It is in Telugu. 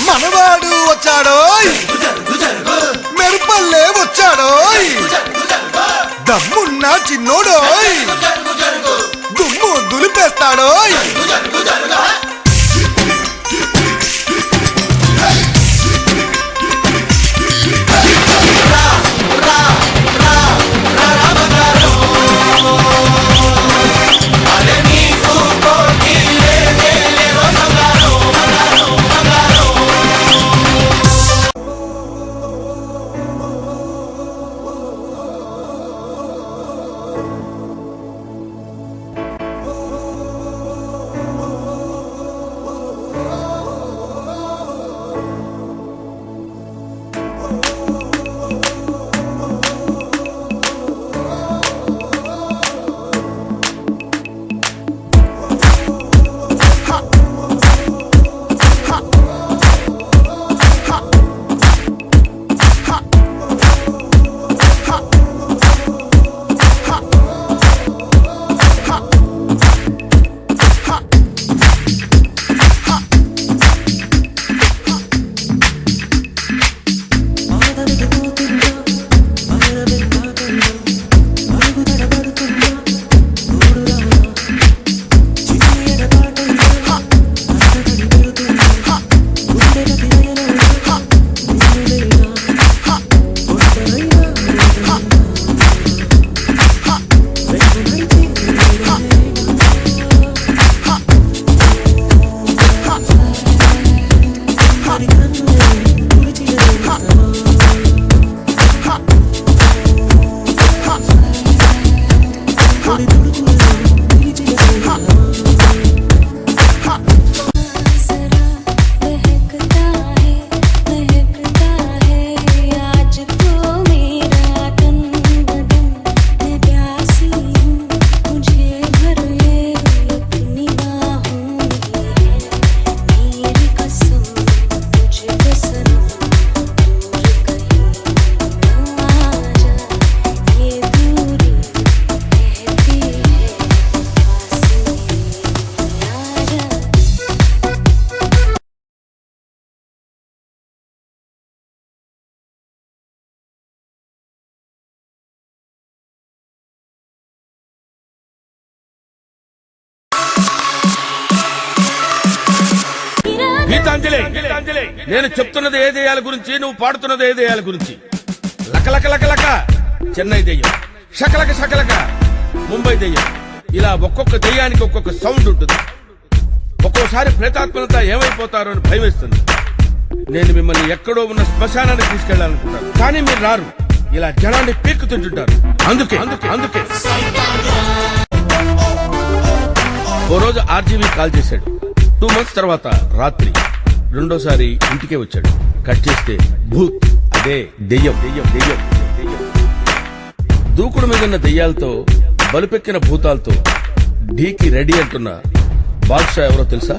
మనవాడు వచ్చాడో, మెరుపల్లే వచ్చాడో, దమ్మున్న చిన్నోడో, దుమ్ము దులిపేస్తాడో. గీతాంజలి, నేను చెప్తున్నది ఏ దెయ్యాల గురించి, నువ్వు పాడుతున్నది ఏ దెయ్యాల గురించి? లకలక లకలక చెన్నై దెయ్యం, షకలక షకలక ముంబై దెయ్యం. ఇలా ఒక్కొక్క దెయ్యానికి ఒక్కొక్క సౌండ్ ఉంటుంది. ఒక్కోసారి ప్రేతాత్మలంతా ఏమైపోతారో అని భయం వేస్తుంది. నేను మిమ్మల్ని ఎక్కడో ఉన్న శ్మశానానికి తీసుకెళ్లాలనుకుంటాను, కానీ మీరు రారు. ఇలా జనాన్ని పీక్కుతుంటుంటారు. అందుకే అందుకే అందుకే ఓ రోజు ఆర్జీవీ కాల్ చేశాడు. 2 months తర్వాత రాత్రి రెండోసారి ఇంటికే వచ్చాడు. కట్ చేస్తే భూత్, అదే దెయ్యం దెయ్యం దెయ్యం దెయ్యం. దూకుడు మీదున్న దెయ్యాలతో, బలుపెక్కిన భూతాలతో ఢీకి రెడీ అంటున్న బాద్షా ఎవరో తెలుసా?